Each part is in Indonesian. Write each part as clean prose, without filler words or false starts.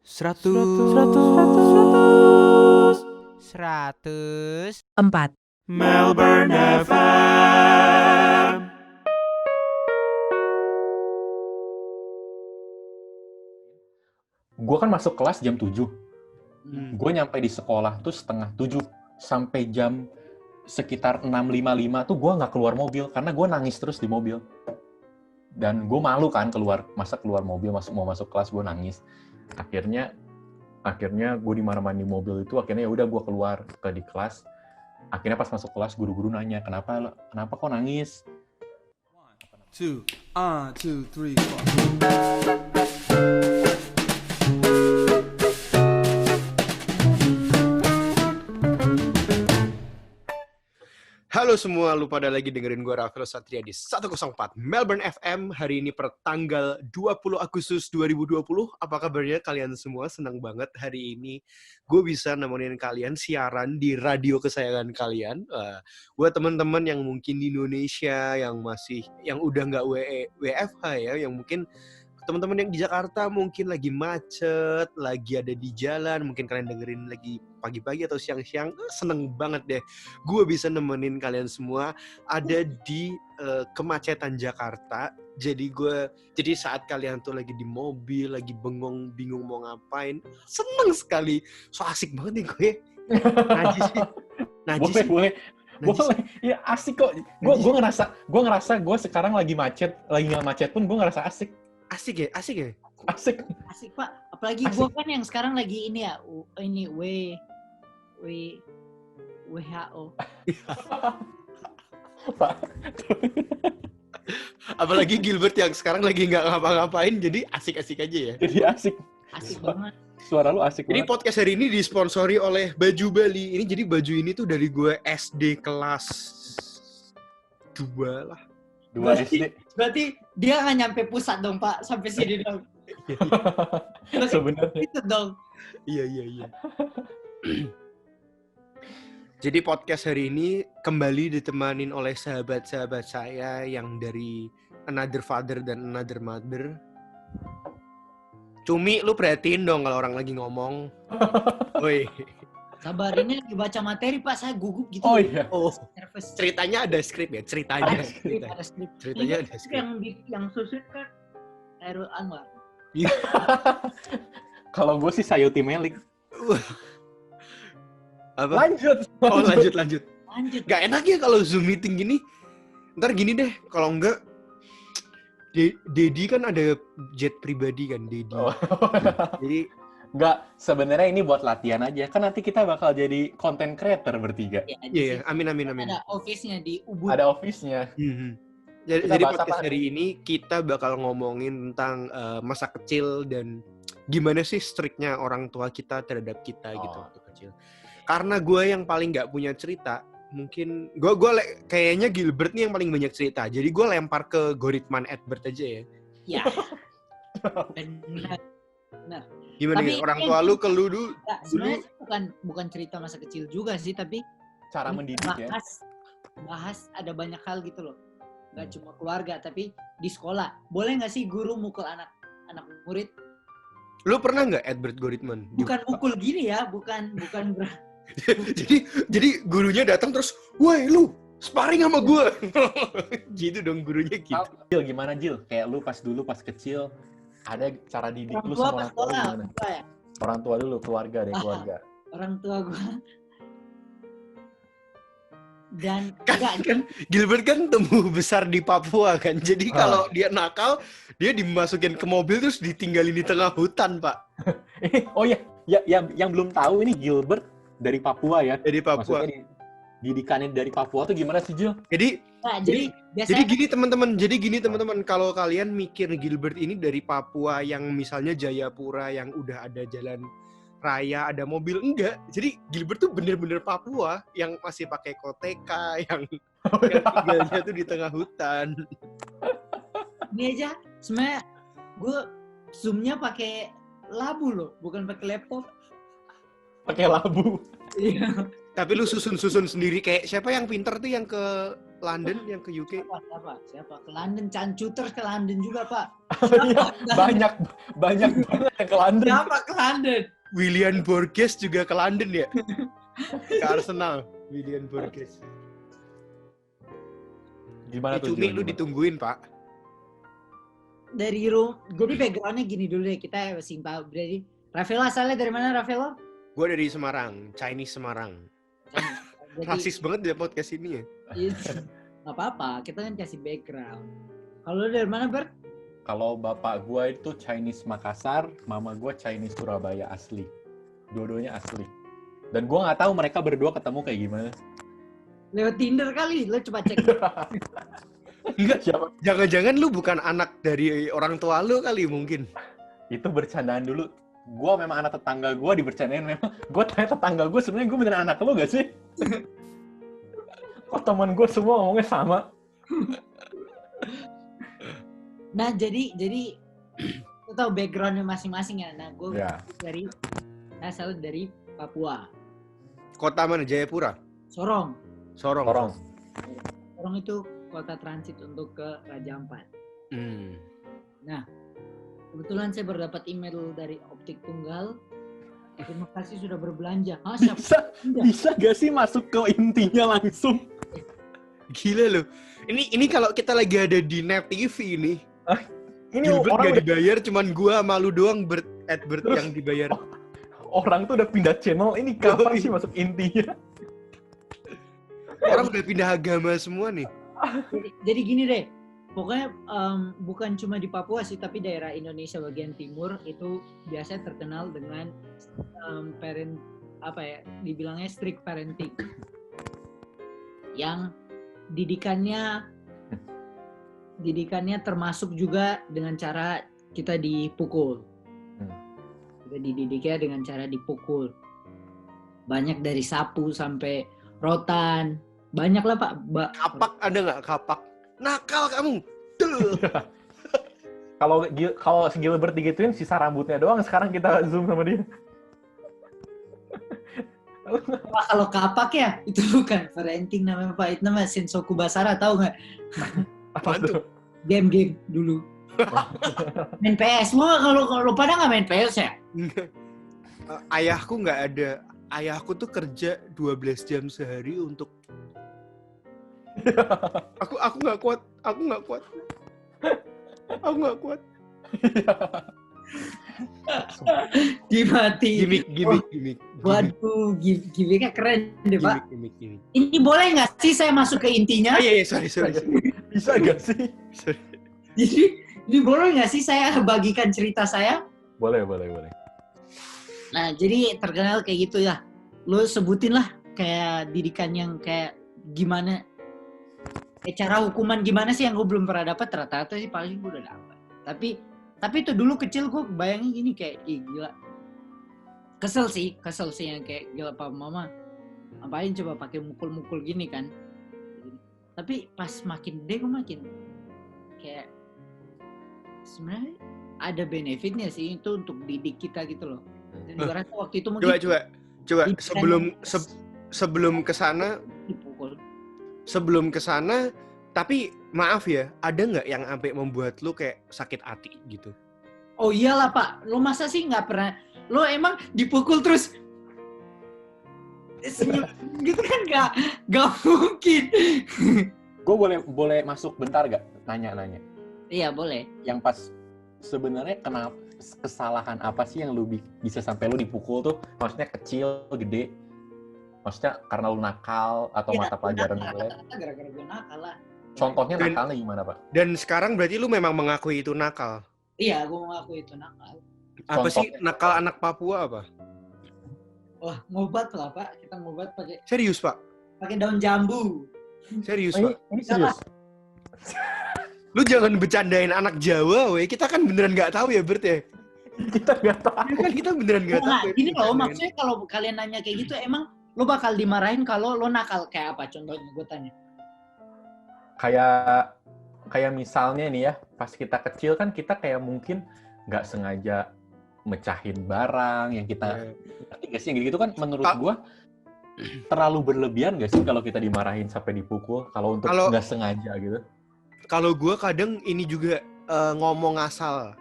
100 4 Melbourne FM. Gue kan masuk kelas jam 7. Gue nyampe di sekolah tuh setengah 7. Sampai jam sekitar 6.55 tuh gue nggak keluar mobil. Karena gue nangis terus di mobil. Dan gue malu kan masa keluar mobil, mau masuk kelas gue nangis. Akhirnya gue dimarahin di mobil itu. Akhirnya ya udah gue keluar di kelas. Akhirnya pas masuk kelas guru-guru nanya, kenapa kok nangis? 2, 3, 4. Halo semua, lu pada lagi dengerin gue Rafael Satria di 104 Melbourne FM. Hari ini per tanggal 20 Agustus 2020. Apa kabarnya kalian semua? Senang banget hari ini gue bisa nemenin kalian siaran di radio kesayangan kalian. Buat teman-teman yang mungkin di Indonesia yang udah nggak WFH ya, yang mungkin teman-teman yang di Jakarta mungkin lagi macet, lagi ada di jalan, mungkin kalian dengerin lagi pagi-pagi atau siang-siang, seneng banget deh. Gue bisa nemenin kalian semua ada di kemacetan Jakarta. Jadi saat kalian tuh lagi di mobil, lagi bingung mau ngapain, seneng sekali. So asik banget nih gue. Najis sih. Boleh. Ya asik kok. Gue ngerasa gue sekarang lagi nggak macet pun gue ngerasa asik. Asik ya? Asik Pak, apalagi gue kan yang sekarang lagi ini ya, ini WHO. Pak. Apalagi Gilbert yang sekarang lagi nggak ngapa-ngapain, jadi asik-asik aja ya. Jadi asik Banget. Suara lu asik Jadi banget. podcast hari ini disponsori oleh Baju Bali. Jadi baju ini tuh dari gue SD kelas 2 lah. 2 SD. Berarti dia nggak nyampe pusat dong Pak, sampai sini dong. Sebenarnya. Itu dong. Iya. Jadi podcast hari ini kembali ditemanin oleh sahabat-sahabat saya yang dari Another Father dan Another Mother. Cumi, lu perhatiin dong kalau orang lagi ngomong. Woi. Sabar, ini lagi baca materi Pak, saya gugup gitu. Oh iya. Oh, Nervous. ceritanya ada skrip ya? Ceritanya Ada skrip. Ceritanya Ini ada skrip. yang susun kan Khairul Anwar. Kalau gue sih Sayuti Melik. Apa? Lanjut. Oh, lanjut. Lanjut. Gak enak ya kalau Zoom meeting gini. Ntar gini deh, kalau enggak Dedi kan ada jet pribadi kan, Dedi. Oh. Jadi Enggak, sebenarnya ini buat latihan aja. Kan nanti kita bakal jadi content creator bertiga. iya, amin. Ada office-nya di Ubud. Ada office-nya. Jadi bahas podcast apa hari ini kita bakal ngomongin tentang masa kecil dan gimana sih striknya orang tua kita terhadap kita gitu waktu kecil. Karena gue yang paling nggak punya cerita, mungkin gue kayaknya Gilbert nih yang paling banyak cerita. Jadi gue lempar ke Goritman Edbert aja ya. Ya. Benar. Gimana Tapi nih orang tua lu ke lu dulu? Sebenarnya bukan cerita masa kecil juga sih, tapi Cara mendidik ya. bahas ada banyak hal gitu loh. Gak cuma keluarga, tapi di sekolah. Boleh nggak sih guru mukul anak murid? Lu pernah nggak Edbert Goritman? Bukan mukul gini ya, bukan jadi gurunya datang terus, woi lu sparring sama gue. Gitu dong gurunya gitu. Jil, gimana Jil? Kayak lu pas kecil, ada cara didik orang lu tua sama pas orang tua sekolah. gimana? Ya? Orang tua dulu, keluarga. Orang tua gue. Dan Kan Gilbert kan tumbuh besar di Papua kan. Jadi kalau dia nakal, dia dimasukin ke mobil terus ditinggalin di tengah hutan, Pak. Oh iya, yang belum tahu ini Gilbert dari Papua ya. Dari Papua. Maksudnya didikannya dari Papua tuh gimana sih Jil? Jadi biasanya gini teman-teman, kalau kalian mikir Gilbert ini dari Papua yang misalnya Jayapura yang udah ada jalan raya, ada mobil, enggak. Jadi Gilbert tuh bener-bener Papua yang masih pakai koteka, yang tinggalnya tuh di tengah hutan. ini aja sebenarnya gue zoomnya pakai labu loh, bukan pakai laptop. Pakai labu. Iya. Tapi lu susun sendiri kayak siapa yang pinter tuh yang ke London yang ke UK. Siapa? Ke London, Cancuter ke London juga, Pak. Iya, banyak banget yang ke London. Siapa ke London? William Borges juga ke London ya? Ke Arsenal. William Borges. Gimana tuh? Cumi lu gimana? ditungguin, Pak. Dari room. Jadi backgroundnya gini dulu deh, kita simpel. Jadi Rafael asalnya dari mana, Rafael? Gue dari Semarang, Chinese Semarang. Rasis banget di podcast ini ya. Nggak apa-apa, kita kan kasih background. Kalau lu dari mana, Bert? Kalau bapak gua itu Chinese Makassar, mama gua Chinese Surabaya asli. Dua-duanya asli. Dan gua nggak tahu mereka berdua ketemu kayak gimana. Lewat Tinder kali, lo coba cek. Enggak, Siapa? jangan-jangan lu bukan anak dari orang tua lu kali mungkin. Itu bercandaan dulu. Gua memang anak tetangga gua dibercandain memang. Gua tanya tetangga gua sebenarnya gua beneran anak lu gak sih? Kok teman gua semua ngomongnya sama? Nah, jadi lo tau backgroundnya masing-masing ya. Nah, gue Ya. asal dari Papua, Kota mana? Jayapura? Sorong. Sorong. Sorong itu kota transit untuk ke Raja Ampat. Hmm. Kebetulan saya berdapat email dari Optik Tunggal. Terima kasih sudah berbelanja. Hah, siapa? Bisa gak sih masuk ke intinya langsung? Gila loh. Ini kalau kita lagi ada di Net TV ini. Ini Gilbert orang gak udah, dibayar, cuman gua sama lu doang Bert Terus? yang dibayar. orang tuh udah pindah channel. Ini kapan sih masuk intinya? Orang udah pindah agama semua nih. Jadi gini deh. Pokoknya bukan cuma di Papua sih, tapi daerah Indonesia bagian timur itu biasanya terkenal dengan dibilangnya strict parenting. Yang didikannya termasuk juga dengan cara kita dipukul. Kita dididiknya dengan cara dipukul. Banyak dari sapu sampai rotan. Banyak lah, Pak. Kapak ada nggak? Kapak. Nakal kamu. Duh. Kalau si Gilbert digituin sisa rambutnya doang. Sekarang kita zoom sama dia. Wah, kalau kapak ya itu bukan parenting namanya, Pak. Itu namanya Sensoku Basara, tahu nggak? Apaan tuh? Game dulu. Main PS. Kalau pada nggak main PS ya? Enggak. Ayahku nggak ada. Ayahku tuh kerja 12 jam sehari untuk aku nggak kuat. Aku nggak kuat. Dimati. Gimik. Waduh, gimmicknya keren deh, Pak. Gimik. Ini boleh nggak sih saya masuk ke intinya? Iya, sorry. Bisa gak sih? Sorry. Jadi, ini boleh nggak sih saya bagikan cerita saya? Boleh. Nah, jadi terkenal kayak gitu ya. Lo sebutin lah kayak didikan yang kayak gimana. Kayak cara hukuman gimana sih yang gue belum pernah dapat. Rata-rata sih paling gue udah dapat. Tapi itu dulu kecil gue bayangin gini kayak, gila. Kesel sih yang kayak gila papa mama. Ngapain coba pakai mukul-mukul gini kan. Tapi pas makin gede gue makin kayak sebenarnya ada benefitnya sih itu untuk didik kita gitu loh. Dan gue rasa waktu itu mungkin Coba sebelum kesana dipukul. Sebelum kesana, tapi maaf ya, ada nggak yang sampai membuat lu kayak sakit hati gitu? Oh iyalah, Pak, lo masa sih nggak pernah? Lo emang dipukul terus senyum gitu kan nggak mungkin. Gue boleh masuk bentar gak? Nanya. Iya boleh. Yang pas sebenarnya kenapa kesalahan apa sih yang lu bisa sampai lu dipukul tuh? Maksudnya kecil, gede? Maksudnya karena lu nakal atau Ya, mata pelajaran jelek? Gara-gara gue nakal lah. Contohnya nakalnya gimana, Pak? Dan sekarang berarti lu memang mengakui itu nakal. Iya, gue mengaku itu nakal. Apa sih Contohnya. nakal anak Papua apa? Wah, ngobat lah, Pak. Kita ngobat Serius, Pak? pakai daun jambu. Serius, Oh, Pak? ini serius? Lu jangan bercandain anak Jawa, weh. Kita kan beneran nggak tahu ya, Bert ya? Kita nggak tahu. Ya kan kita beneran nggak tahu. Nah, ya, gini loh, bercandain. maksudnya kalau kalian nanya kayak gitu, emang lo bakal dimarahin kalau lo nakal kayak apa? Contohnya gue tanya. Kayak misalnya nih ya, pas kita kecil kan kita kayak mungkin nggak sengaja mecahin barang yang kita Ya. ngerti gak sih yang gitu kan menurut gua terlalu berlebihan nggak sih kalau kita dimarahin sampai dipukul? Kalau untuk Kalau- nggak sengaja gitu? Kalau gue kadang ini juga ngomong ngasal.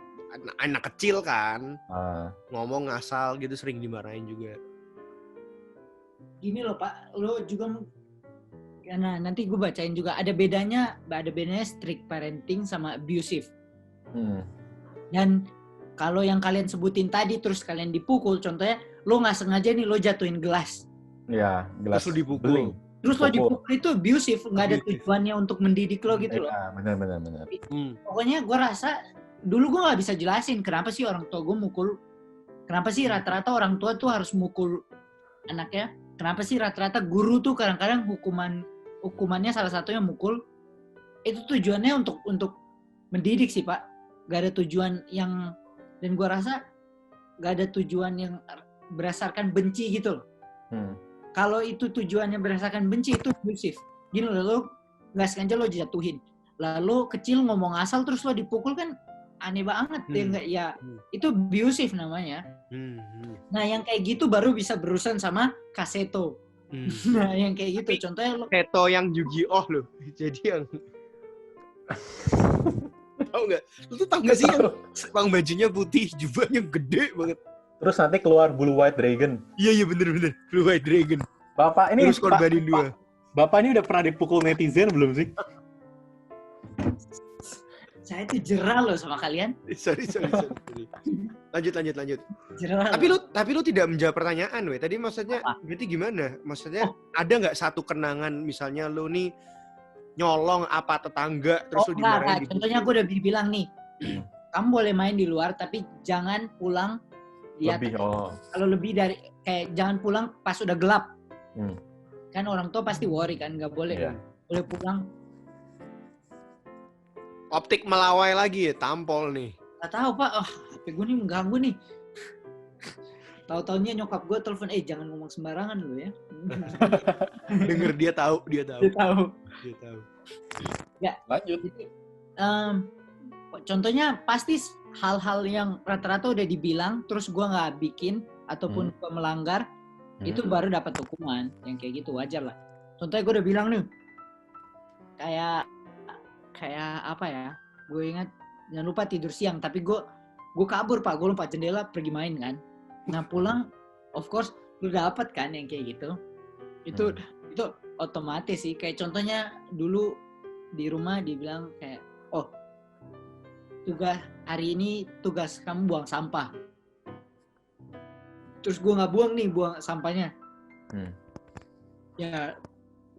Anak kecil kan, Ah, ngomong ngasal gitu sering dimarahin juga. Gini loh Pak, lo juga nah nanti gue bacain juga ada bedanya strict parenting sama abusive. Dan kalau yang kalian sebutin tadi terus kalian dipukul, contohnya lo nggak sengaja nih lo jatuhin gelas, ya, gelas Terus lu dipukul. beling. terus lo Pukul. dipukul itu abusive, nggak ada Abusive. tujuannya untuk mendidik lo gitu loh. Ya, benar. Pokoknya gue rasa dulu gue nggak bisa jelasin kenapa sih orang tua gue mukul, kenapa sih rata-rata orang tua tuh harus mukul anaknya, kenapa sih rata-rata guru tuh kadang-kadang hukumannya salah satunya mukul. Itu tujuannya untuk mendidik sih Pak, gak ada tujuan yang, dan gue rasa gak ada tujuan yang berdasarkan benci gitu loh. Kalau itu tujuannya berdasarkan benci itu abusive. Gini loh, lo gak sengaja lo jatuhin, lalu kecil ngomong asal terus lo dipukul kan aneh banget. Itu abusive namanya. Nah yang kayak gitu baru bisa berurusan sama kaseto. Nah yang kayak gitu contohnya lo Keto yang Yu-Gi-Oh loh. Jadi yang tahu nggak? Lu tuh tahu nggak sih yang bajunya putih, jubahnya gede banget. Terus nanti keluar Blue White Dragon. Iya bener. Blue White Dragon. Bapak ini Terus korbanin dua. Bapak ini udah pernah dipukul netizen belum sih? saya tuh jerah loh sama kalian. Sorry. Lanjut. Jerah. Tapi lu tidak menjawab pertanyaan, weh. Tadi maksudnya berarti gimana? Maksudnya ada nggak satu kenangan misalnya lu nih nyolong apa tetangga terus lu dimarahin? Contohnya aku udah bilang nih, kamu boleh main di luar tapi jangan pulang di atas. Kalau lebih dari kayak jangan pulang pas udah gelap. Kan orang tua pasti worry kan, nggak boleh boleh pulang. Optik melawai lagi ya, tampol nih. Gak tahu Pak, HP gue nih mengganggu nih. Tahu-taunya nyokap gue telepon, jangan ngomong sembarangan lu ya. Denger dia tahu. Dia tahu. Ya, lanjut. Jadi, contohnya pasti hal-hal yang rata-rata udah dibilang, terus gue nggak bikin ataupun gue melanggar, itu baru dapat hukuman. Yang kayak gitu wajar lah. Contohnya gue udah bilang nih, kayak apa ya? Gue ingat jangan lupa tidur siang, tapi gue kabur Pak, gue lompat jendela pergi main kan. Nah pulang, of course lu dapat kan yang kayak gitu. Itu otomatis sih. Kayak contohnya dulu di rumah dibilang kayak, hari ini tugas kamu buang sampah. Terus gue nggak buang sampahnya. Ya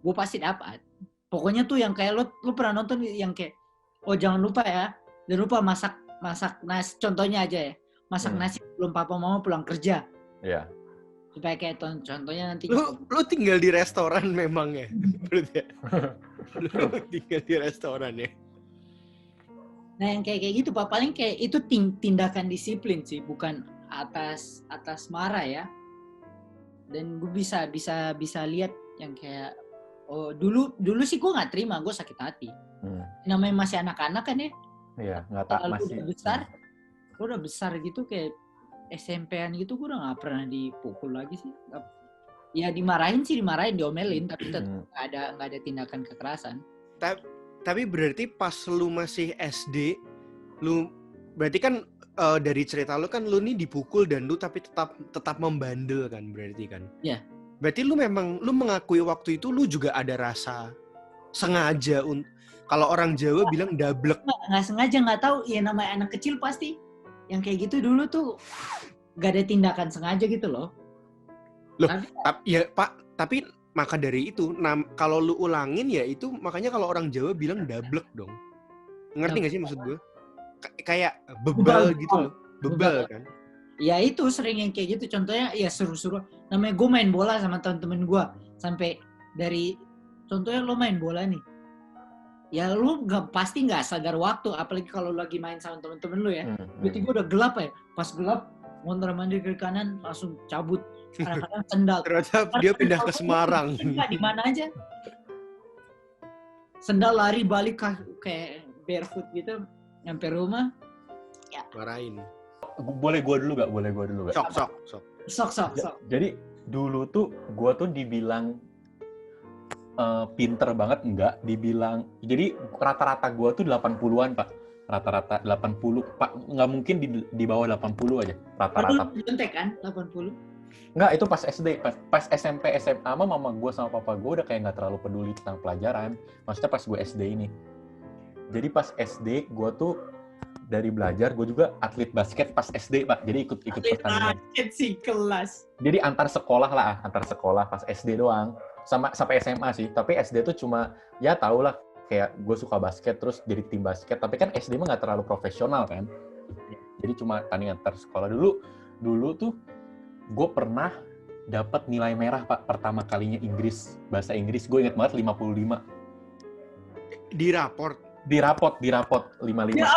gue pasti dapat. Pokoknya tuh yang kayak lu pernah nonton yang kayak, jangan lupa masak nasi, contohnya aja ya, masak nasi sebelum papa mama pulang kerja. Iya. Supaya kayak contohnya nanti. Lu tinggal di restoran memang ya? Berarti ya? Lu tinggal di restoran ya? Nah yang kayak gitu Pak, paling kayak itu tindakan disiplin sih, bukan atas marah ya. Dan gue bisa lihat yang kayak, dulu sih gue nggak terima, gue sakit hati. Namanya masih anak-anak kan ya. Iya, nggak tak masih. Gue udah besar gitu kayak SMP-an gitu, gue udah nggak pernah dipukul lagi sih. Ya dimarahin, diomelin, tapi tetap nggak ada tindakan kekerasan. Tapi berarti pas lu masih SD, lu berarti kan dari cerita lu kan lu nih dipukul dan lu tapi tetap membandel kan berarti kan? Iya. Berarti lu mengakui waktu itu lu juga ada rasa sengaja kalau orang Jawa bilang dablek. Nggak sengaja, nggak tahu. Ya namanya anak kecil pasti yang kayak gitu dulu tuh nggak ada tindakan sengaja gitu loh. Tapi maka dari itu, kalau lu ulangin ya itu makanya kalau orang Jawa bilang dablek dong. Ngerti nggak sih maksud gue? Kayak bebal gitu loh. Bebal kan? Ya itu sering yang kayak gitu. Contohnya ya seru-seru. Namanya gue main bola sama temen-temen gue. Sampai dari, contohnya lo main bola nih. Ya lu pasti nggak sadar waktu. Apalagi kalau lagi main sama temen-temen lu ya. Tiba-tiba udah gelap ya. Pas gelap, mondar-mandir ke kanan langsung cabut. Kadang-kadang sendal. Ternyata dia pindah ke Semarang. Di mana aja. Sendal lari balik kayak barefoot gitu. Nyampe rumah. Ya. Marahin. Boleh gue dulu gak? Sok. Sok. Jadi dulu tuh gue tuh dibilang pinter banget, enggak. Dibilang, jadi rata-rata gue tuh 80-an, Pak. Rata-rata 80, Pak. Nggak mungkin di bawah 80 aja, rata-rata. Baru nyontek kan 80. Enggak, itu pas SD. Pas SMP, SMA, mama gue sama papa gue udah kayak nggak terlalu peduli tentang pelajaran. Maksudnya pas gue SD ini. Jadi pas SD, gue tuh dari belajar, gue juga atlet basket pas SD, Pak. Jadi ikut pertandingan. Basket sih kelas. Jadi antar sekolah pas SD doang. Sama sampai SMA sih. Tapi SD tuh cuma, ya tau lah, kayak gue suka basket, terus jadi tim basket. Tapi kan SD mah nggak terlalu profesional kan. Jadi cuma tanding antar sekolah. Dulu tuh, gue pernah dapat nilai merah, Pak. Pertama kalinya bahasa Inggris. Gue inget banget 55. Di raport. Di rapot 55 Ya.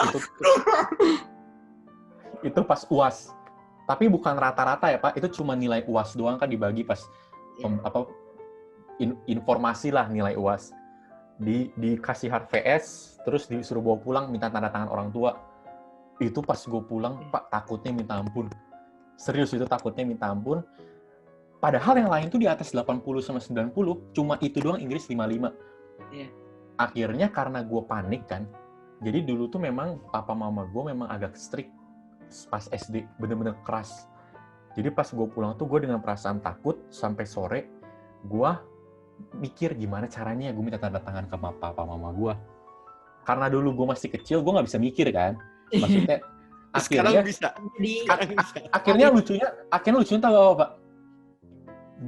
Itu pas UAS. Tapi bukan rata-rata ya, Pak. Itu cuma nilai UAS doang kan dibagi pas informasi lah nilai UAS. Dikasih hard VS, terus disuruh bawa pulang minta tanda tangan orang tua. Itu pas gue pulang, Pak, takutnya minta ampun. Serius itu takutnya minta ampun. Padahal yang lain tuh di atas 80 sama 90, cuma itu doang Inggris 55. Iya. Akhirnya karena gue panik kan, jadi dulu tuh memang papa mama gue memang agak strict pas SD, bener-bener keras. Jadi pas gue pulang tuh gue dengan perasaan takut sampai sore, gue mikir gimana caranya gue minta tanda tangan ke papa mama gue. Karena dulu gue masih kecil, gue nggak bisa mikir kan. Maksudnya Sekarang bisa. akhirnya lucunya tahu apa, Pak?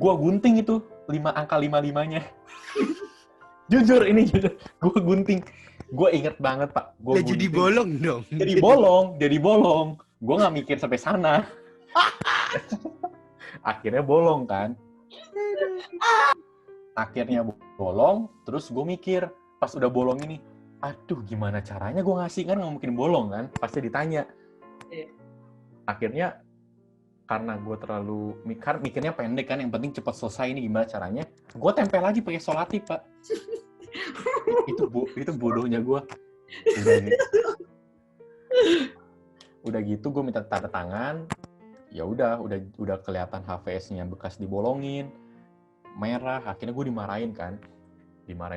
Gue gunting itu angka 55-nya. Jujur, gue gunting. Gue inget banget, Pak. Udah jadi bolong dong. Jadi bolong. Gue nggak mikir sampai sana. Akhirnya bolong kan. Akhirnya bolong, terus gue mikir, pas udah bolong ini, aduh gimana caranya gue ngasih, kan nggak mungkin bolong kan, pasti ditanya. Akhirnya, karena gue terlalu mikirnya pendek kan, yang penting cepat selesai ini gimana caranya, gue tempel lagi pakai solatif, Pak. itu bodohnya gue. Udah gitu gue minta tanda tangan, ya udah kelihatan HVS-nya bekas dibolongin, merah. Akhirnya gue dimarahin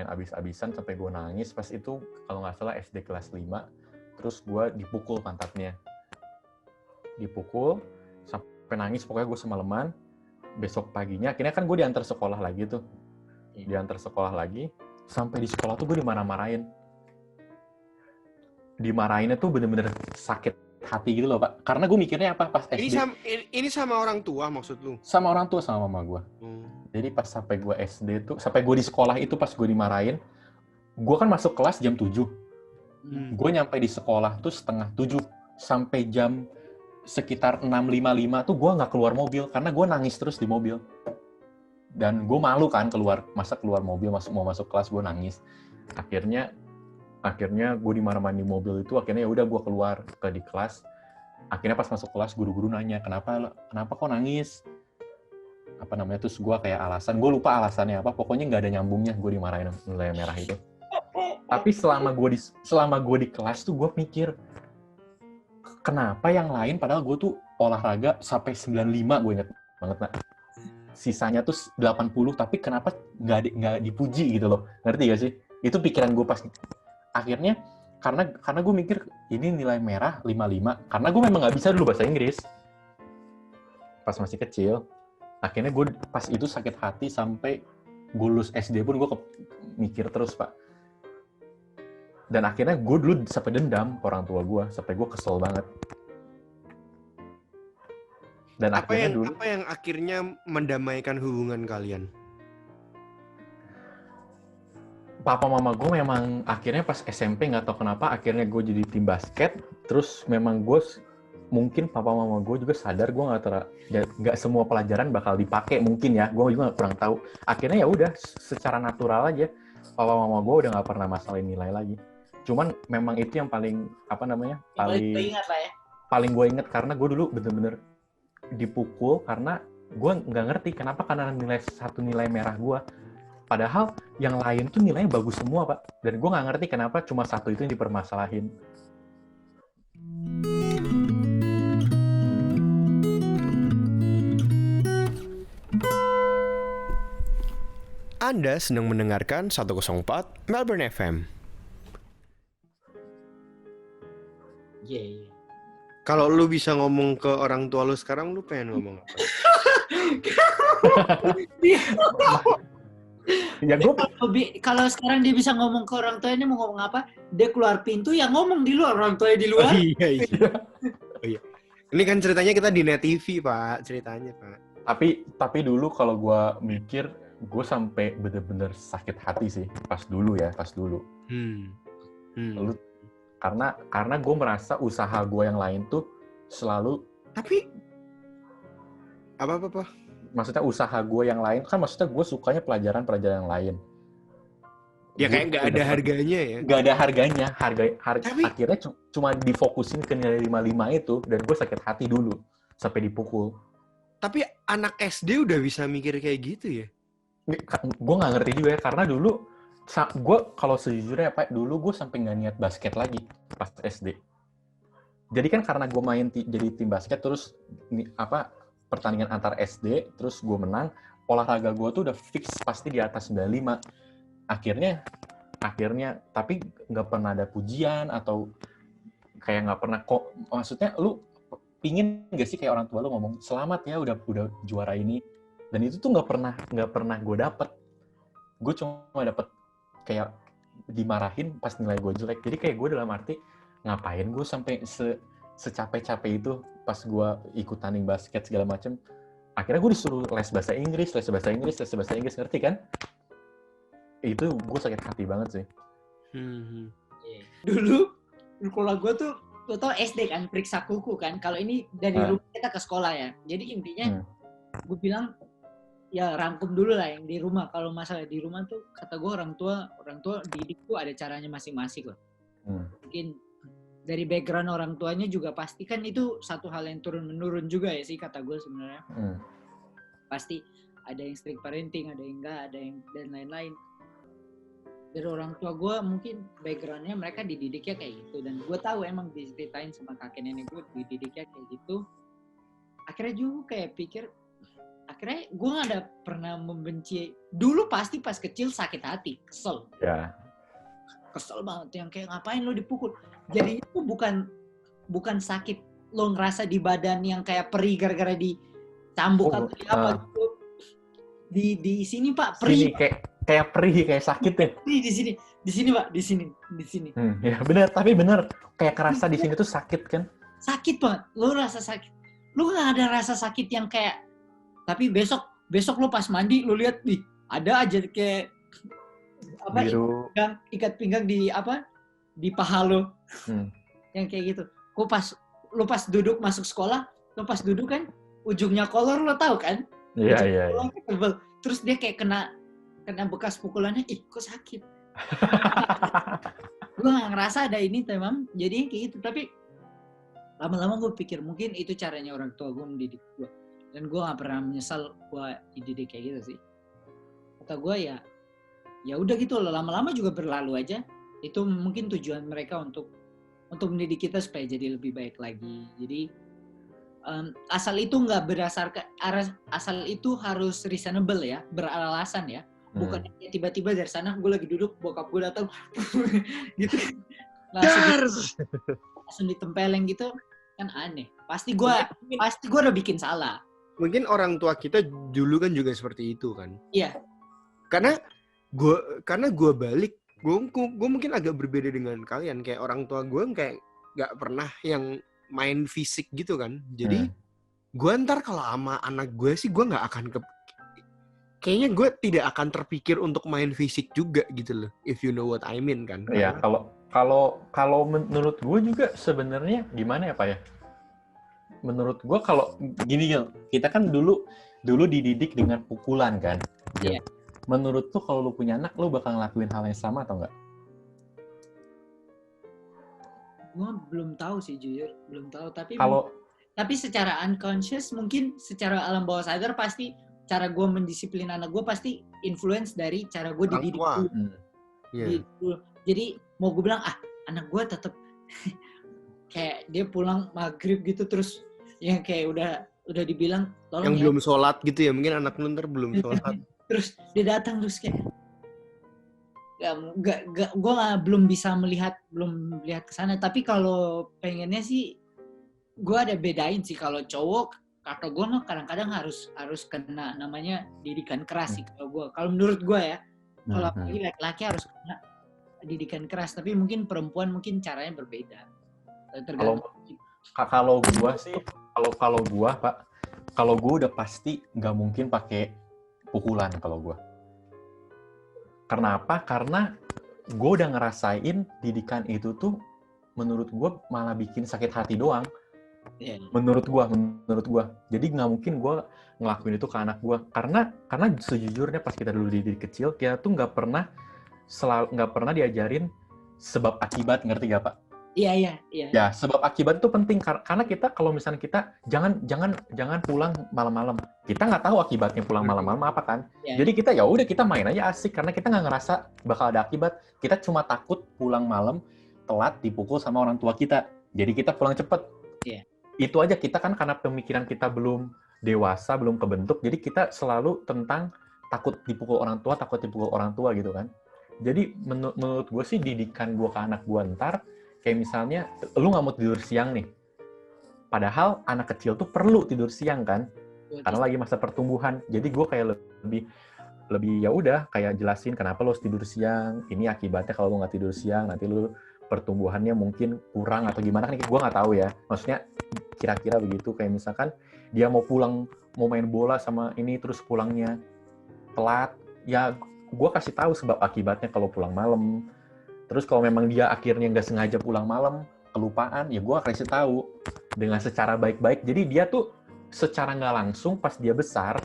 abis-abisan sampai gue nangis. Pas itu kalau nggak salah SD kelas 5, terus gue dipukul pantatnya, sampai nangis. Pokoknya gue semalaman. Besok paginya akhirnya kan gue diantar sekolah lagi, sampai di sekolah tuh gue dimarahinnya tuh bener-bener sakit hati gitu loh, Pak. Karena gue mikirnya apa pas SD. Ini sama orang tua maksud lu? Sama orang tua, sama mama gue. Jadi pas sampai gue SD tuh, sampai gue di sekolah itu pas gue dimarahin, gue kan masuk kelas jam 7. Gue nyampe di sekolah tuh setengah 7. Sampai jam sekitar 6.55 tuh gue nggak keluar mobil, karena gue nangis terus di mobil. Dan gue malu kan keluar mobil, mau masuk kelas gue nangis. Akhirnya gue dimarah-marahin di mobil itu. Akhirnya ya udah gue keluar di kelas. Akhirnya pas masuk kelas guru-guru nanya, kenapa kok nangis? Terus gue kayak alasan, gue lupa alasannya apa, pokoknya nggak ada nyambungnya gue dimarahin nilai merah itu. Tapi selama gue di kelas tuh gue mikir, kenapa yang lain padahal gue tuh olahraga sampai 95, gue inget banget, Nak. Sisanya tuh 80, tapi kenapa nggak dipuji gitu loh, ngerti gak sih? Itu pikiran gue pas. Akhirnya karena gue mikir ini nilai merah 55, karena gue memang nggak bisa dulu bahasa Inggris pas masih kecil. Akhirnya gue pas itu sakit hati sampai gue lulus SD pun gue mikir terus, Pak. Dan akhirnya gue dulu sampai dendam ke orang tua gue, sampai gue kesel banget. Dan apa yang akhirnya mendamaikan hubungan kalian? Papa mama gue memang akhirnya pas SMP nggak tahu kenapa akhirnya gue jadi tim basket. Terus memang mungkin papa mama gue juga sadar gue nggak semua pelajaran bakal dipakai mungkin ya. Gue juga kurang tahu. Akhirnya ya udah secara natural aja papa mama gue udah nggak pernah masalahin nilai lagi. Cuman memang itu yang paling paling gue inget, karena gue dulu bener-bener dipukul karena gue nggak ngerti kenapa, karena nilai merah gue. Padahal yang lain tuh nilainya bagus semua, Pak. Dan gue nggak ngerti kenapa cuma satu itu yang dipermasalahin. Anda sedang mendengarkan 104 Melbourne FM. Iya. Kalau lu bisa ngomong ke orang tua lu sekarang, lu pengen ngomong apa? Ya gue Kalau sekarang dia bisa ngomong ke orang tuanya mau ngomong apa, dia keluar pintu ya ngomong di luar, orang tuanya di luar. Iya. Oh, iya. Ini kan ceritanya kita di Net TV, Pak. Ceritanya, Pak. tapi dulu kalau gue mikir, gue sampai bener-bener sakit hati sih pas dulu. Lalu karena gue merasa usaha gue yang lain tuh selalu, Tapi apa? maksudnya usaha gue yang lain kan, maksudnya gue sukanya pelajaran yang lain. Ya kayak nggak ada harganya ya. Nggak ada harganya, Tapi- akhirnya cuma difokusin ke nilai 55 itu, dan gue sakit hati dulu sampai dipukul. Tapi anak SD udah bisa mikir kayak gitu ya? Gue nggak ngerti juga ya, karena dulu gue kalau sejujurnya Pak, dulu gue sampai nggak niat basket lagi pas SD. Jadi kan karena gue main jadi tim basket, terus pertandingan antar SD, terus gue menang, olahraga gue tuh udah fix pasti di atas 95. Akhirnya tapi nggak pernah ada pujian atau kayak nggak pernah kok. Maksudnya lu pingin nggak sih kayak orang tua lu ngomong selamat ya udah juara ini, dan itu tuh nggak pernah gue dapet. Gue cuma dapet kayak dimarahin pas nilai gue jelek. Jadi kayak gue dalam arti ngapain gue sampai secapek-capek itu pas gue ikut tanding basket segala macem. Akhirnya gue disuruh les bahasa Inggris, ngerti kan? Itu gue sakit hati banget sih. Dulu sekolah gue tuh, lo tau SD kan, periksa kuku kan. Kalau ini dari rumah kita ke sekolah ya. Jadi intinya gue bilang ya rangkum dulu lah yang di rumah. Kalau masalah di rumah tuh kata gue orang tua didik tuh ada caranya masing-masing lah. Mungkin dari background orang tuanya juga pasti kan itu satu hal yang turun-menurun juga ya sih kata gue sebenarnya. Pasti ada yang strict parenting, ada yang enggak, ada yang dan lain-lain. Dari orang tua gue mungkin backgroundnya mereka dididiknya kayak gitu, dan gue tahu emang diceritain sama kakek nenek gue dididiknya kayak gitu. Akhirnya juga kayak pikir, akhirnya gue nggak ada pernah membenci. Dulu pasti pas kecil sakit hati, kesel banget yang kayak ngapain lo dipukul. Jadi itu bukan sakit lo ngerasa di badan yang kayak perih gara-gara dicambuk atau apa gitu. Di sini Pak perih. Sini kayak perih, kayak sakit ya. Di sini Pak, di sini. Ya benar, tapi benar kayak kerasa di sini tuh sakit kan? Sakit banget, lo rasa sakit. Lo nggak ada rasa sakit yang kayak, tapi besok lo pas mandi lo lihat nih ada aja kayak apa Biru. ikat pinggang di paha lo, yang kayak gitu. Lo pas duduk masuk sekolah, lo pas duduk kan ujungnya kolor lo tahu kan? Iya. Tebel. Terus dia kayak kena bekas pukulannya, kok sakit. Gue gak ngerasa ada ini memang, jadi kayak gitu. Tapi lama-lama gue pikir mungkin itu caranya orang tua gue mendidik gue, dan gue gak pernah menyesal gue dididik kayak gitu sih. Kata gue ya udah gitu loh, lama-lama juga berlalu aja. Itu mungkin tujuan mereka untuk mendidik kita supaya jadi lebih baik lagi. Jadi asal itu nggak berdasarkan, asal itu harus reasonable ya, beralasan ya. Bukan tiba-tiba dari sana gue lagi duduk, bokap gue datang gitu langsung ditempeleng gitu kan aneh. Pasti gue udah bikin salah. Mungkin orang tua kita dulu kan juga seperti itu kan. Iya. Karena gue balik, gue mungkin agak berbeda dengan kalian. Kayak orang tua gue kayak nggak pernah yang main fisik gitu kan. Jadi gue ntar kalau sama anak gue sih gue nggak akan kayaknya gue tidak akan terpikir untuk main fisik juga gitu loh, if you know what I mean kan. Iya, kalau menurut gue juga sebenarnya gimana ya Pak ya? Menurut gue kalau gini ya, kita kan dulu dididik dengan pukulan kan. Iya. Menurut tuh kalau lu punya anak, lu bakal ngelakuin hal yang sama atau enggak? Gue belum tahu sih jujur, belum tahu. Tapi secara unconscious mungkin secara alam bawah sadar pasti cara gue mendisiplin anak gue pasti influence dari cara gue dididik dulu. Jadi mau gue bilang anak gue tetap kayak dia pulang maghrib gitu terus yang kayak udah dibilang tolong yang ya. belum sholat gitu ya, mungkin anak lu ntar belum sholat. Terus dia datang terus kayak gue belum bisa melihat ke sana. Tapi kalau pengennya sih gue ada bedain sih, kalau cowok kata gue mah kadang-kadang harus kena namanya didikan keras sih kalau menurut gue ya. Kalau apalagi laki-laki harus kena didikan keras, tapi mungkin perempuan mungkin caranya berbeda. Tergantung. Kalau gue sih, kalau gue Pak, kalau gue udah pasti nggak mungkin pakai pukulan kalau gue. Karena apa? Karena gue udah ngerasain didikan itu tuh menurut gue malah bikin sakit hati doang. Yeah. Menurut gue. Jadi nggak mungkin gue ngelakuin itu ke anak gue. Karena sejujurnya pas kita dulu di kecil, kita tuh nggak pernah diajarin sebab akibat, ngerti gak Pak? Iya. Ya, sebab akibat itu penting karena kita kalau misalnya kita jangan pulang malam-malam. Kita nggak tahu akibatnya pulang malam-malam apa kan. Yeah. Jadi kita kita main aja asik karena kita nggak ngerasa bakal ada akibat. Kita cuma takut pulang malam telat dipukul sama orang tua kita. Jadi kita pulang cepet. Yeah. Itu aja, kita kan karena pemikiran kita belum dewasa, belum kebentuk. Jadi kita selalu tentang takut dipukul orang tua gitu kan. Jadi menurut gue sih didikan gue ke anak gue ntar kayak misalnya, lu nggak mau tidur siang nih. Padahal anak kecil tuh perlu tidur siang kan, karena lagi masa pertumbuhan. Jadi gue kayak lebih ya udah kayak jelasin kenapa lu harus tidur siang. Ini akibatnya kalau lu nggak tidur siang, nanti lu pertumbuhannya mungkin kurang atau gimana kan? Gue nggak tahu ya. Maksudnya kira-kira begitu. Kayak misalkan dia mau pulang, mau main bola sama ini terus pulangnya telat, ya gue kasih tahu sebab akibatnya kalau pulang malam. Terus kalau memang dia akhirnya nggak sengaja pulang malam, kelupaan, ya gue kasih tahu dengan secara baik-baik. Jadi dia tuh secara nggak langsung pas dia besar,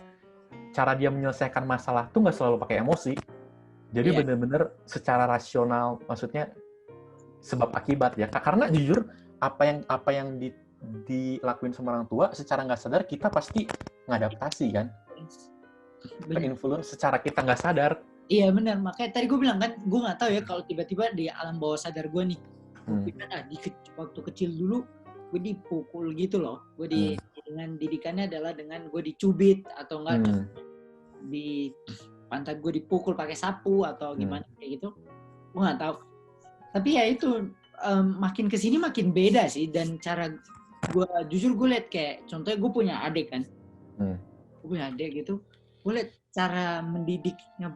cara dia menyelesaikan masalah tuh nggak selalu pakai emosi. Jadi bener-bener secara rasional, maksudnya sebab akibat ya. Karena jujur apa yang dilakuin sama orang tua, secara nggak sadar kita pasti ngadaptasi kan. Ke-influence secara kita nggak sadar. Iya benar, makanya tadi gue bilang kan, gue nggak tahu ya kalau tiba-tiba di alam bawah sadar gue nih, waktu kecil dulu gue dipukul gitu loh, dengan didikannya adalah dengan gue dicubit atau enggak di pantat gue dipukul pakai sapu atau gimana kayak gitu, gue nggak tahu. Tapi ya itu makin kesini makin beda sih, dan cara gue jujur gue liat kayak contohnya gue punya adik kan, gue punya adik gitu, gue liat cara mendidiknya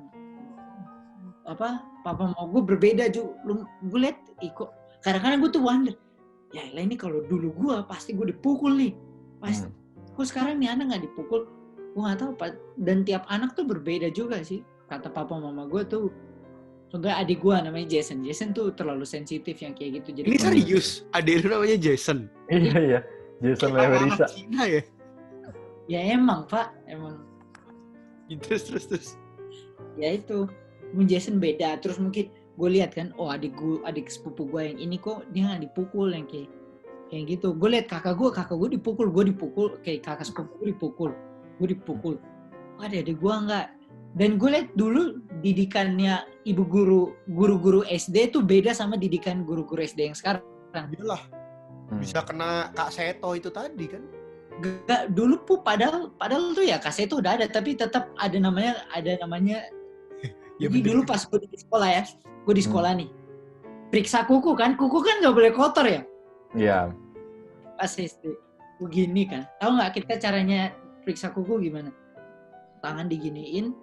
papa mau gue berbeda juga. Gue liat kok kadang-kadang gue tuh wonder, ya ini kalau dulu gue pasti gue dipukul nih, pasti. Kok sekarang nih anak nggak dipukul? Gue nggak tahu, dan tiap anak tuh berbeda juga sih. Kata papa mama gue tuh, contohnya adik gue namanya Jason tuh terlalu sensitif yang kayak gitu. Jadi ini serius, adik lu namanya Jason? Iya, Jason Leverisa. Cina ya? Ya emang Pak, emang. Terus. Ya itu. Jason beda, terus mungkin gue lihat kan, adik sepupu gue yang ini kok dia nggak dipukul yang kayak gitu. Gue lihat kakak gue dipukul, kayak kakak sepupu gue dipukul. Ada adik gue nggak. Dan gue lihat dulu didikannya ibu guru SD tuh beda sama didikan guru-guru SD yang sekarang. Iyalah, bisa kena Kak Seto itu tadi kan? Gak, dulu padahal tuh ya Kak Seto udah ada, tapi tetap ada namanya. Ya, jadi dulu pas gue di sekolah ya, gue di sekolah nih, periksa kuku kan nggak boleh kotor ya? Iya. Pas SD, begini kan, tahu nggak kita caranya periksa kuku gimana? Tangan diginiin,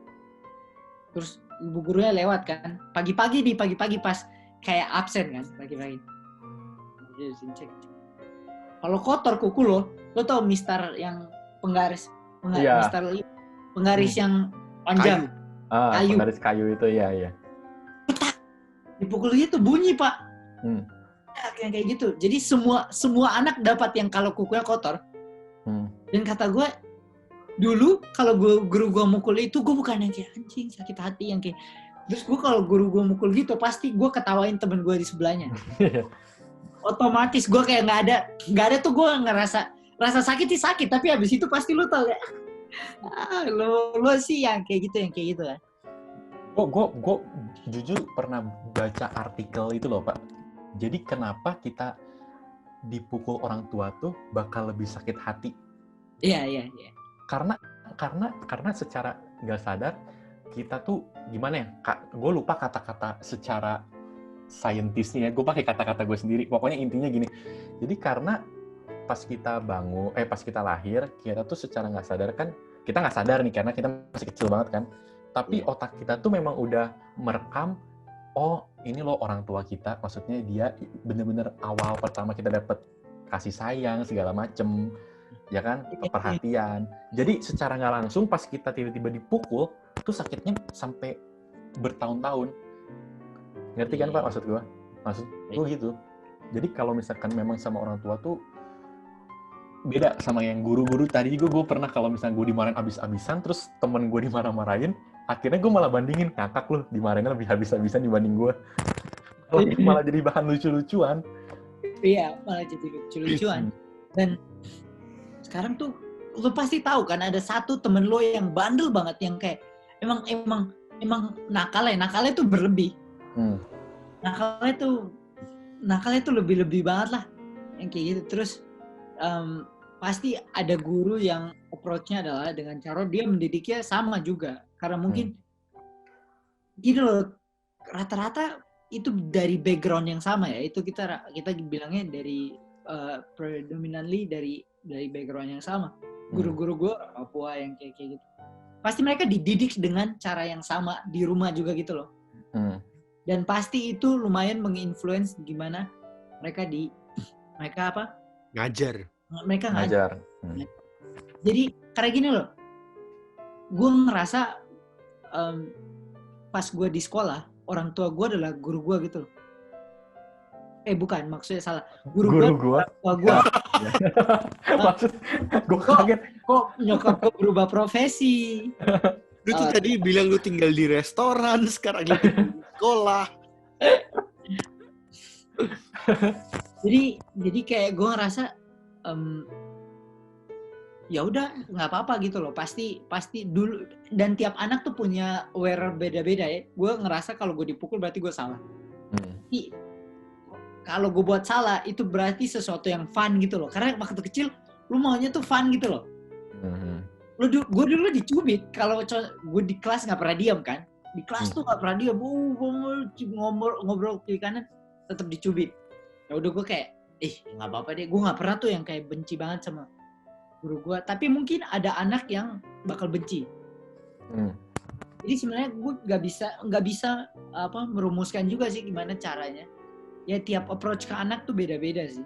terus ibu gurunya lewat kan, pagi-pagi pas kayak absen kan, pagi-pagi. Cek. Kalau kotor kuku lo tau mister yang penggaris yang panjang. Kayu. Penggaris kayu itu ya. Petak. Dipukul gitu bunyi Pak. Kayak gitu. Jadi semua anak dapat yang kalau kukunya kotor. Dan kata gue dulu kalau guru gue mukul itu gue bukan yang kayak anjing sakit hati yang kayak. Terus gue kalau guru gue mukul gitu pasti gue ketawain temen gue di sebelahnya. Otomatis gue kayak nggak ada tuh gue ngerasa rasa sakit tapi habis itu pasti lu tau kayak lo sih yang kayak gitu kan. Gue jujur pernah baca artikel itu loh Pak. Jadi kenapa kita dipukul orang tua tuh bakal lebih sakit hati? Iya. Karena secara nggak sadar kita tuh gimana ya? Gue lupa kata-kata secara saintisnya ya. Gue pakai kata-kata gue sendiri. Pokoknya intinya gini. Jadi karena pas kita pas kita lahir, kita tuh secara nggak sadar kan, kita nggak sadar nih karena kita masih kecil banget kan. Tapi otak kita tuh memang udah merekam, oh ini loh orang tua kita, maksudnya dia bener-bener awal pertama kita dapet kasih sayang segala macem, ya kan, perhatian. Jadi secara nggak langsung pas kita tiba-tiba dipukul, tuh sakitnya sampai bertahun-tahun. Ngerti kan Pak maksud gue? Maksud gue gitu. Jadi kalau misalkan memang sama orang tua tuh beda sama yang guru-guru tadi gue pernah kalau misalnya gue dimarahin abis-abisan, terus temen gue dimarah-marahin, akhirnya gue malah bandingin, ngakak lu dimarahinnya lebih habis-habisan dibanding gue. Malah jadi bahan lucu-lucuan. Iya, malah jadi lucu-lucuan. Dan sekarang tuh lo pasti tahu kan ada satu temen lo yang bandel banget, yang kayak emang nakalnya tuh berlebih. Nakalnya tuh lebih banget lah, yang kayak gitu. Terus pasti ada guru yang approach-nya adalah dengan cara dia mendidiknya sama juga. Karena mungkin gitu loh, rata-rata itu dari background yang sama ya. Itu kita bilangnya dari predominantly dari background yang sama. Guru-guru gue orang Papua yang kayak gitu. Pasti mereka dididik dengan cara yang sama di rumah juga gitu loh. Dan pasti itu lumayan menginfluence gimana mereka ngajar. Mereka ngajar. Jadi karena gini loh, gue ngerasa pas gue di sekolah, orang tua gue adalah guru gue gitu loh. Bukan, maksudnya salah. Guru gue. Maksud gue kaget. Kok nyokap gue berubah profesi? Lu tuh tadi bilang lu tinggal di restoran, sekarang lu tinggal di sekolah. Jadi kayak gue ngerasa ya udah nggak apa-apa gitu loh. Pasti dulu, dan tiap anak tuh punya aware beda-beda ya. Gue ngerasa kalau gue dipukul berarti gue salah. Tapi kalau gue buat salah itu berarti sesuatu yang fun gitu loh. Karena waktu kecil lu maunya tuh fun gitu loh. Gue dulu dicubit. Kalau gue di kelas nggak pernah diam kan. Di kelas tuh nggak pernah diam. Ngobrol kiri kanan tetap dicubit. Ya udah gue kayak nggak apa-apa deh. Gue nggak pernah tuh yang kayak benci banget sama guru gue. Tapi mungkin ada anak yang bakal benci. Jadi sebenarnya gue nggak bisa merumuskan juga sih gimana caranya. Ya tiap approach ke anak tuh beda-beda sih.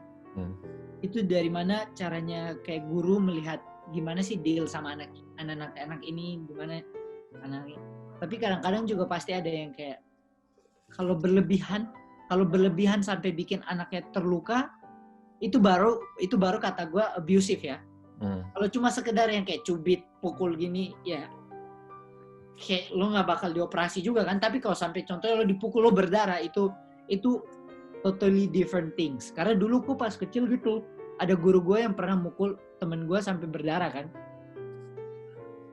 Itu dari mana caranya kayak guru melihat gimana sih deal sama anak-anak ini, gimana anaknya. Tapi kadang-kadang juga pasti ada yang kayak kalau berlebihan sampai bikin anaknya terluka, itu baru kata gue abusive ya. Kalau cuma sekedar yang kayak cubit, pukul gini, ya kayak lo nggak bakal dioperasi juga kan. Tapi kalau sampai contohnya lo dipukul, lo berdarah, itu totally different things. Karena dulu gue pas kecil gitu, ada guru gue yang pernah mukul temen gue sampai berdarah kan.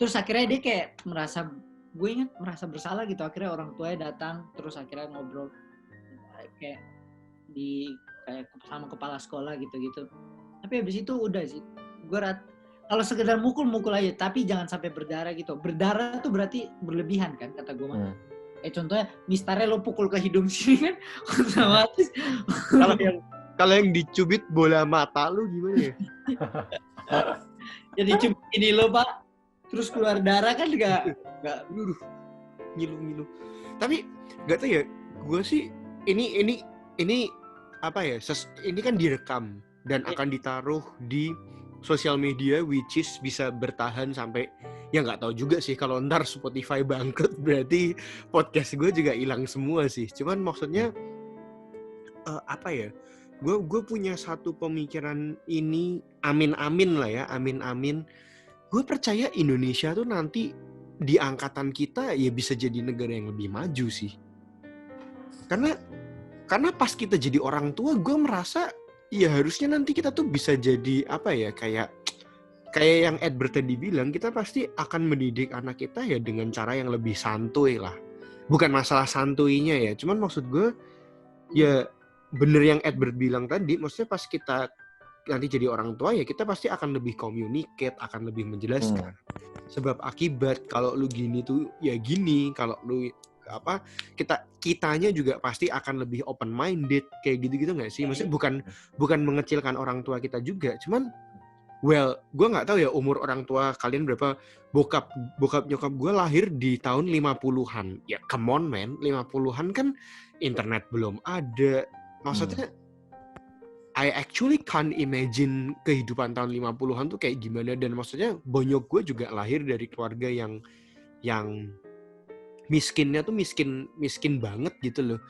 Terus akhirnya dia kayak merasa bersalah gitu. Akhirnya orang tuanya datang, terus akhirnya ngobrol kayak sama kepala sekolah gitu. Tapi habis itu udah sih. Gue kalau sekedar mukul aja, tapi jangan sampai berdarah gitu. Berdarah tuh berarti berlebihan kan kata gue mah. Contohnya mistarnya lo pukul ke hidung sini kan, otomatis. Kalau yang dicubit bola mata lu gimana ya? Jadi cubit ini lo Pak, terus keluar darah kan nggak ngilu. Tapi nggak tahu ya, gue sih ini apa ya? Ini kan direkam dan akan ditaruh di sosial media, which is bisa bertahan sampai ya nggak tahu juga sih kalau ntar Spotify bangkrut berarti podcast gue juga hilang semua sih. Cuman maksudnya apa ya? Gue punya satu pemikiran ini, amin lah ya, amin. Gue percaya Indonesia tuh nanti di angkatan kita ya bisa jadi negara yang lebih maju sih. Karena pas kita jadi orang tua, gue merasa ya harusnya nanti kita tuh bisa jadi apa ya, kayak yang Edward tadi bilang, kita pasti akan mendidik anak kita ya dengan cara yang lebih santuy lah. Bukan masalah santuinya ya, cuman maksud gue ya bener yang Edward bilang tadi, maksudnya pas kita nanti jadi orang tua ya kita pasti akan lebih communicate, akan lebih menjelaskan sebab akibat. Kalau lu gini tuh ya gini, kalau lu apa kitanya juga pasti akan lebih open minded kayak gitu-gitu nggak sih? Maksudnya bukan mengecilkan orang tua kita juga, cuman gue nggak tahu ya umur orang tua kalian berapa. Bokap nyokap gue lahir di tahun 50-an. Ya come on man, 50-an kan internet belum ada. Maksudnya I actually can't imagine kehidupan tahun 50-an tuh kayak gimana. Dan maksudnya bonyok gue juga lahir dari keluarga yang miskinnya tuh miskin banget gitu loh.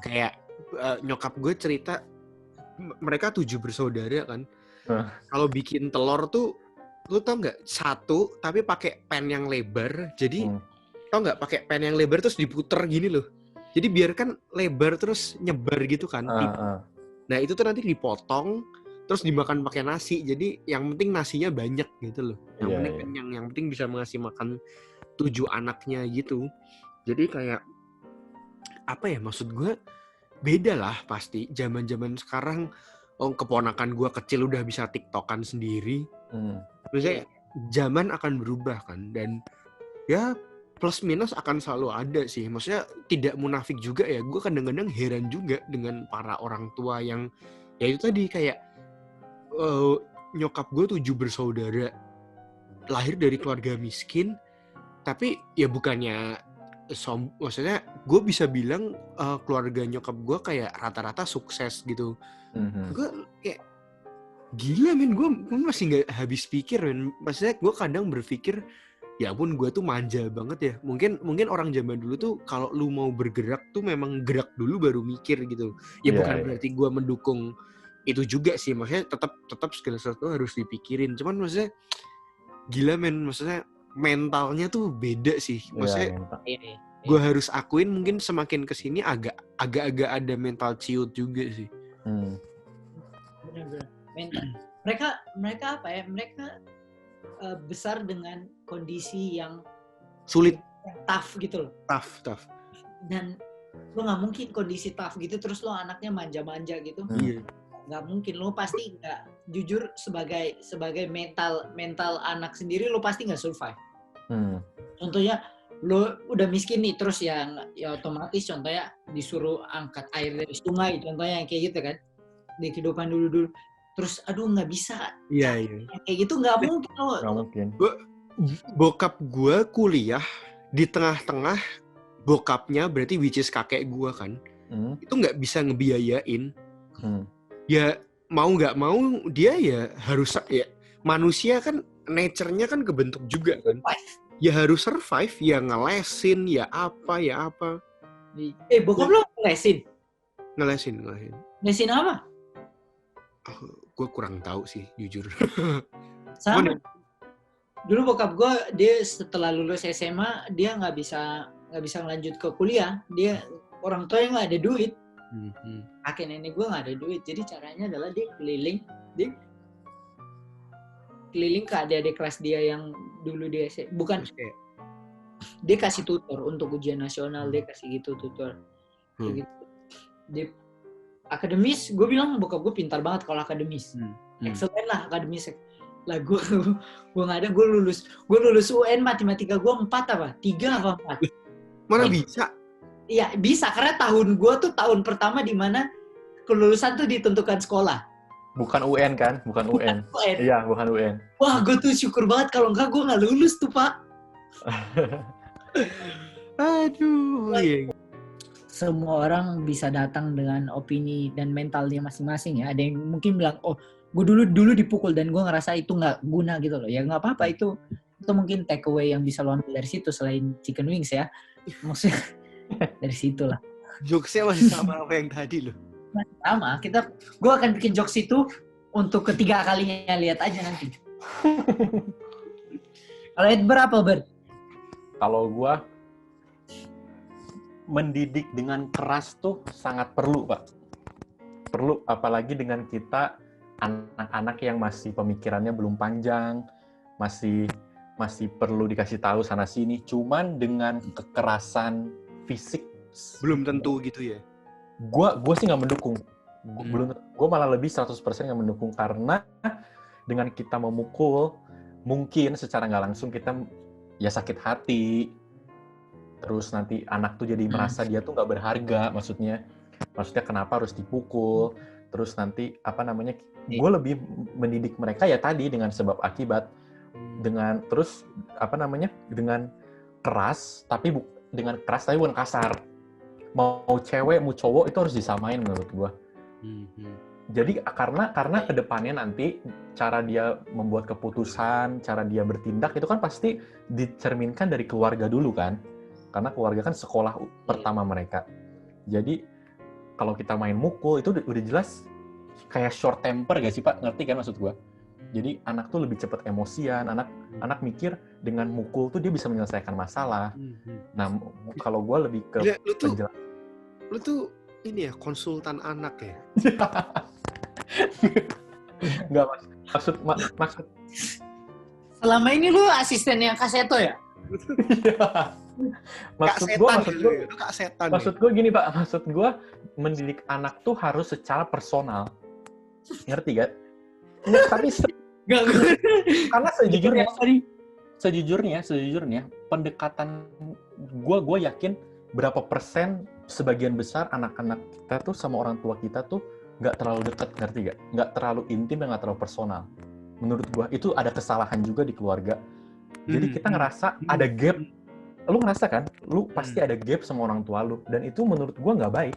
Kayak nyokap gue cerita mereka 7 bersaudara kan. Kalau bikin telur tuh lu tau nggak, satu tapi pakai pen yang lebar. Jadi tau nggak, pakai pen yang lebar terus diputer gini loh. Jadi biarkan lebar terus nyebar gitu kan. Nah itu tuh nanti dipotong terus dimakan pakai nasi. Jadi yang penting nasinya banyak gitu loh. Yang penting kenyang, yang penting bisa ngasih makan 7 anaknya gitu. Jadi kayak apa ya, maksud gue beda lah pasti. Zaman sekarang keponakan gue kecil udah bisa TikTokan sendiri. Maksudnya zaman akan berubah kan, dan ya plus minus akan selalu ada sih. Maksudnya tidak munafik juga ya, gue kadang-kadang heran juga dengan para orang tua yang ya itu tadi kayak nyokap gue 7 bersaudara, lahir dari keluarga miskin, tapi ya bukannya maksudnya gue bisa bilang keluarga nyokap gue kayak rata-rata sukses gitu. Gue kayak gila men, gue masih nggak habis pikir men. Maksudnya gue kadang berpikir ya ampun, gue tuh manja banget ya. Mungkin orang zaman dulu tuh kalau lu mau bergerak tuh memang gerak dulu baru mikir gitu. Ya bukan berarti gue mendukung itu juga sih. Maksudnya tetap segala sesuatu harus dipikirin. Cuman maksudnya gila men, maksudnya mentalnya tuh beda sih. Maksudnya gue harus akuin mungkin semakin kesini agak-agak ada mental ciut juga sih. Benar-benar mental. Mereka apa ya? Mereka besar dengan kondisi yang sulit, tough gitu loh. Tough. Dan lo nggak mungkin kondisi tough gitu terus lo anaknya manja-manja gitu. Nggak mungkin. Lo pasti nggak, jujur sebagai mental anak sendiri lo pasti nggak survive. Contohnya lo udah miskin nih, terus ya otomatis contohnya disuruh angkat air dari sungai, contohnya kayak gitu kan di kehidupan dulu. Terus aduh nggak bisa. Iya. Kayak gitu nggak mungkin lo. Nggak mungkin. Bokap gue kuliah di tengah-tengah bokapnya, berarti which is kakek gue kan, itu nggak bisa ngebiayain. Ya mau nggak mau dia ya harus, ya manusia kan nature-nya kan kebentuk juga kan. Ya harus survive, ya ngelesin, ya apa. Bokap lo ngelesin? Ngelesin. Ngelesin apa? Gue kurang tahu sih jujur. Sama. Dulu bokap gue, dia setelah lulus SMA dia nggak bisa ngelanjut ke kuliah. Dia orang tua yang nggak ada duit. Kakek nenek gue nggak ada duit. Jadi caranya adalah dia keliling ke adik-adik kelas dia yang dulu dia bukan. Dia kasih tutor untuk ujian nasional, dia kasih gitu tutor. Gitu. Dia akademis, gue bilang bokap gue pintar banget kalau akademis. Excellent lah akademis. Lah gue nggak ada. Gue lulus UN matematika gue 4 apa? 3 apa 4? Mana bisa? Iya bisa, karena tahun gue tuh tahun pertama di mana kelulusan tuh ditentukan sekolah. Bukan UN kan? Bukan UN. Iya, bukan UN. Wah, gue tuh syukur banget, kalau enggak gue nggak lulus tuh, Pak. Aduh. Semua orang bisa datang dengan opini dan mentalnya masing-masing ya. Ada yang mungkin bilang, oh, gue dulu dipukul dan gue ngerasa itu nggak guna gitu loh. Ya nggak apa-apa, itu mungkin take away yang bisa lo ambil dari situ selain chicken wings ya. Maksudnya dari situ lah. Jokesnya masih sama apa yang tadi loh. Sama, gue akan bikin jokes itu untuk ketiga kalinya, lihat aja nanti. Kalau berapa, Ber? Kalau gue mendidik dengan keras tuh sangat perlu, Pak. Perlu, apalagi dengan kita anak-anak yang masih pemikirannya belum panjang, masih perlu dikasih tahu sana sini. Cuman dengan kekerasan fisik belum tentu gitu ya. Gue sih nggak mendukung. Gue malah lebih 100% yang mendukung, karena dengan kita memukul, mungkin secara nggak langsung kita ya sakit hati, terus nanti anak tuh jadi merasa dia tuh nggak berharga, maksudnya kenapa harus dipukul, terus nanti gue lebih mendidik mereka ya tadi dengan sebab akibat, dengan terus dengan keras tapi bukan kasar, mau cewek mau cowok itu harus disamain menurut gue. Jadi karena kedepannya nanti cara dia membuat keputusan, cara dia bertindak itu kan pasti dicerminkan dari keluarga dulu kan, karena keluarga kan sekolah pertama mereka. Jadi kalau kita main mukul itu udah jelas kayak short temper gak sih Pak? Ngerti kan maksud gue? Jadi anak tuh lebih cepat emosian, anak mikir dengan mukul tuh dia bisa menyelesaikan masalah. Nah kalau gue lebih ke lu tuh ini ya konsultan anak ya? Enggak, maksud Selama ini lu asistennya Kak Seto ya? Maksud gue gini Pak, maksud gue mendidik anak tuh harus secara personal, ngerti gak? Tapi karena sejujurnya pendekatan gue yakin berapa persen sebagian besar anak-anak kita tuh sama orang tua kita tuh nggak terlalu dekat, ngerti gak? Nggak terlalu intim dan nggak terlalu personal. Menurut gue itu ada kesalahan juga di keluarga. Jadi kita ngerasa ada gap. Lu ngerasa kan? Lu pasti ada gap sama orang tua lu. Dan itu menurut gue nggak baik.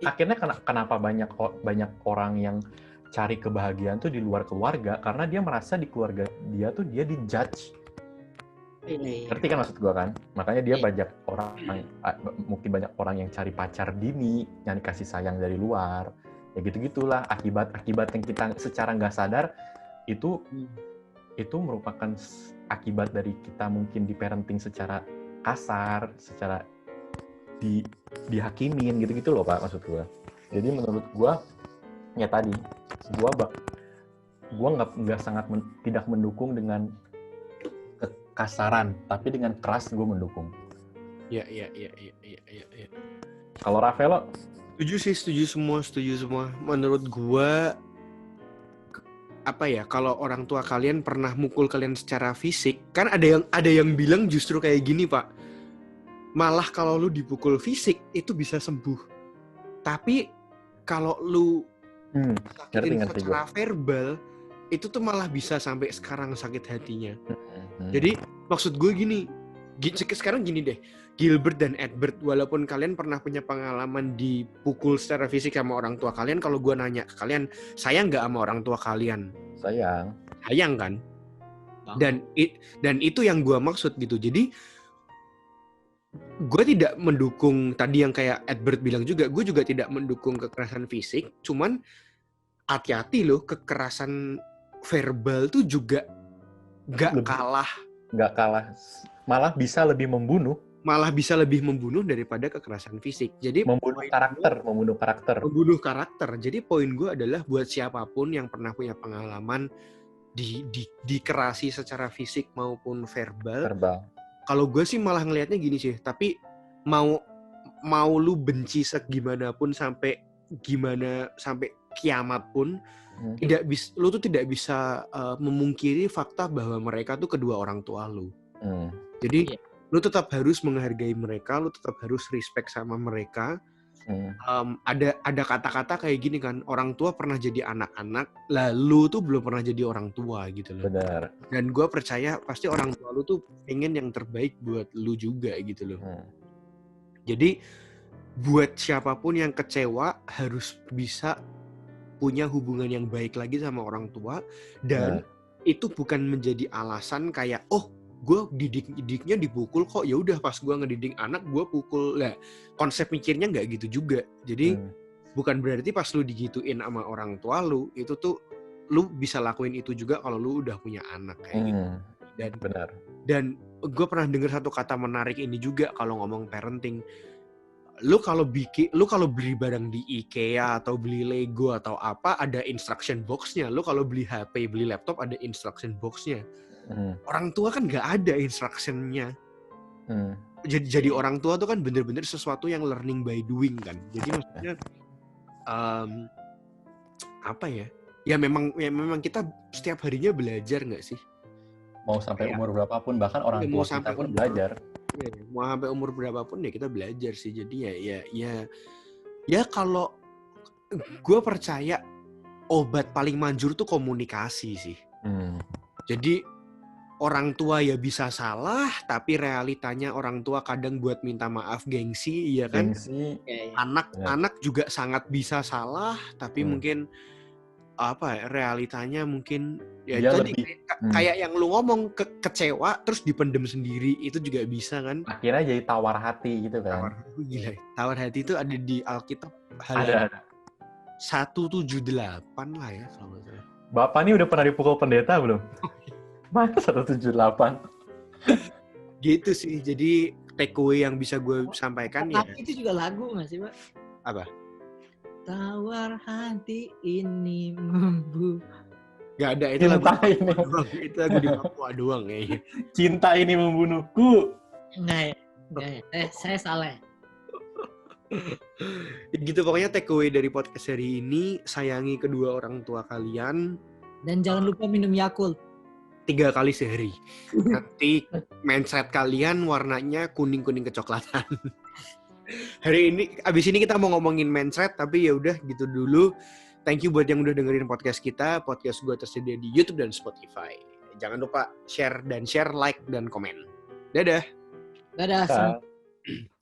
Akhirnya kenapa banyak orang yang cari kebahagiaan tuh di luar keluarga? Karena dia merasa di keluarga dia tuh dia dijudge. Ngerti kan maksud gue kan? Makanya dia mungkin banyak orang yang cari pacar dini, yang dikasih sayang dari luar. Ya gitu-gitulah akibat yang kita secara nggak sadar itu merupakan akibat dari kita mungkin di parenting secara kasar, secara dihakimin gitu-gitu loh Pak maksud gue. Jadi menurut gue ya tadi gue tidak mendukung dengan kekasaran, tapi dengan keras gue mendukung. Iya. Kalau Rafael? Setuju semua. Menurut gue kalau orang tua kalian pernah mukul kalian secara fisik, kan ada yang bilang justru kayak gini Pak. Malah kalau lu dipukul fisik itu bisa sembuh. Tapi kalau lu sakitin secara verbal itu tuh malah bisa sampai sekarang sakit hatinya. Jadi maksud gue gini, sekarang gini deh, Gilbert dan Edward, walaupun kalian pernah punya pengalaman dipukul secara fisik sama orang tua kalian, kalau gue nanya ke kalian, sayang nggak sama orang tua kalian? Sayang kan? Dan itu yang gue maksud gitu. Jadi gue tidak mendukung tadi yang kayak Edward bilang juga, gue juga tidak mendukung kekerasan fisik, cuman hati-hati loh, kekerasan verbal tuh juga nggak kalah, malah bisa lebih membunuh daripada kekerasan fisik. Jadi membunuh karakter. Jadi poin gue adalah buat siapapun yang pernah punya pengalaman dikerasi secara fisik maupun verbal. Kalau gue sih malah ngelihatnya gini sih, tapi mau lu benci segimanapun sampai kiamat pun, lu tuh tidak bisa memungkiri fakta bahwa mereka tuh kedua orang tua lu. Jadi lu tetap harus menghargai mereka, lu tetap harus respect sama mereka. Ada kata-kata kayak gini kan, orang tua pernah jadi anak-anak, lalu tuh belum pernah jadi orang tua gitu loh. Benar. Dan gue percaya pasti orang tua lu tuh pengen yang terbaik buat lu juga gitu loh. Jadi buat siapapun yang kecewa harus bisa punya hubungan yang baik lagi sama orang tua, dan itu bukan menjadi alasan kayak gue didiknya dipukul kok, ya udah pas gue ngedidik anak gue pukul. Lah konsep mikirnya nggak gitu juga. Jadi bukan berarti pas lu digituin sama orang tua lu itu tuh lu bisa lakuin itu juga kalau lu udah punya anak kayak gitu. Dan benar. Dan gue pernah dengar satu kata menarik ini juga kalau ngomong parenting. Lu kalau beli barang di IKEA atau beli Lego atau apa, ada instruction box-nya. Lu kalau beli HP, beli laptop, ada instruction box-nya. Orang tua kan nggak ada instruction-nya. jadi orang tua tuh kan bener-bener sesuatu yang learning by doing kan. Jadi maksudnya apa ya? Ya memang kita setiap harinya belajar nggak sih? Mau sampai umur berapapun, bahkan orang Mau tua kita sampai pun umur- belajar. Ya, mau sampai umur berapapun ya kita belajar sih. Jadi ya kalau gue percaya obat paling manjur tuh komunikasi sih. Jadi orang tua ya bisa salah, tapi realitanya orang tua kadang buat minta maaf gengsi, iya kan? Gengsi. Anak juga sangat bisa salah, tapi mungkin apa ya, realitanya mungkin ya Dia tadi lebih kayak yang lu ngomong kecewa terus dipendem sendiri itu juga bisa kan? akhirnya jadi tawar hati gitu kan. Gila, tawar hati itu ada di Alkitab Ada. 178 lah ya kalau nggak salah. Bapak ini udah pernah dipukul pendeta belum? Mana 178? Gitu sih. Jadi takeaway yang bisa gue sampaikan ya. Itu juga lagu nggak sih, Pak? Apa? Tawar hati ini membu. Gak ada, itu lagu Cinta di ini. Papua doang. Itu lagu di Papua doang kayaknya. Cinta ini membunuhku. Enggak ya? Saya salah. Gitu pokoknya takeaway dari podcast hari ini, sayangi kedua orang tua kalian Dan jangan lupa minum Yakult. 3 kali sehari. Nanti mindset kalian warnanya kuning-kuning kecoklatan. Hari ini, abis ini kita mau ngomongin mindset, tapi ya udah gitu dulu. Thank you buat yang udah dengerin podcast kita. Podcast gue tersedia di YouTube dan Spotify. Jangan lupa share, like, dan komen. Dadah! Dadah. Nah.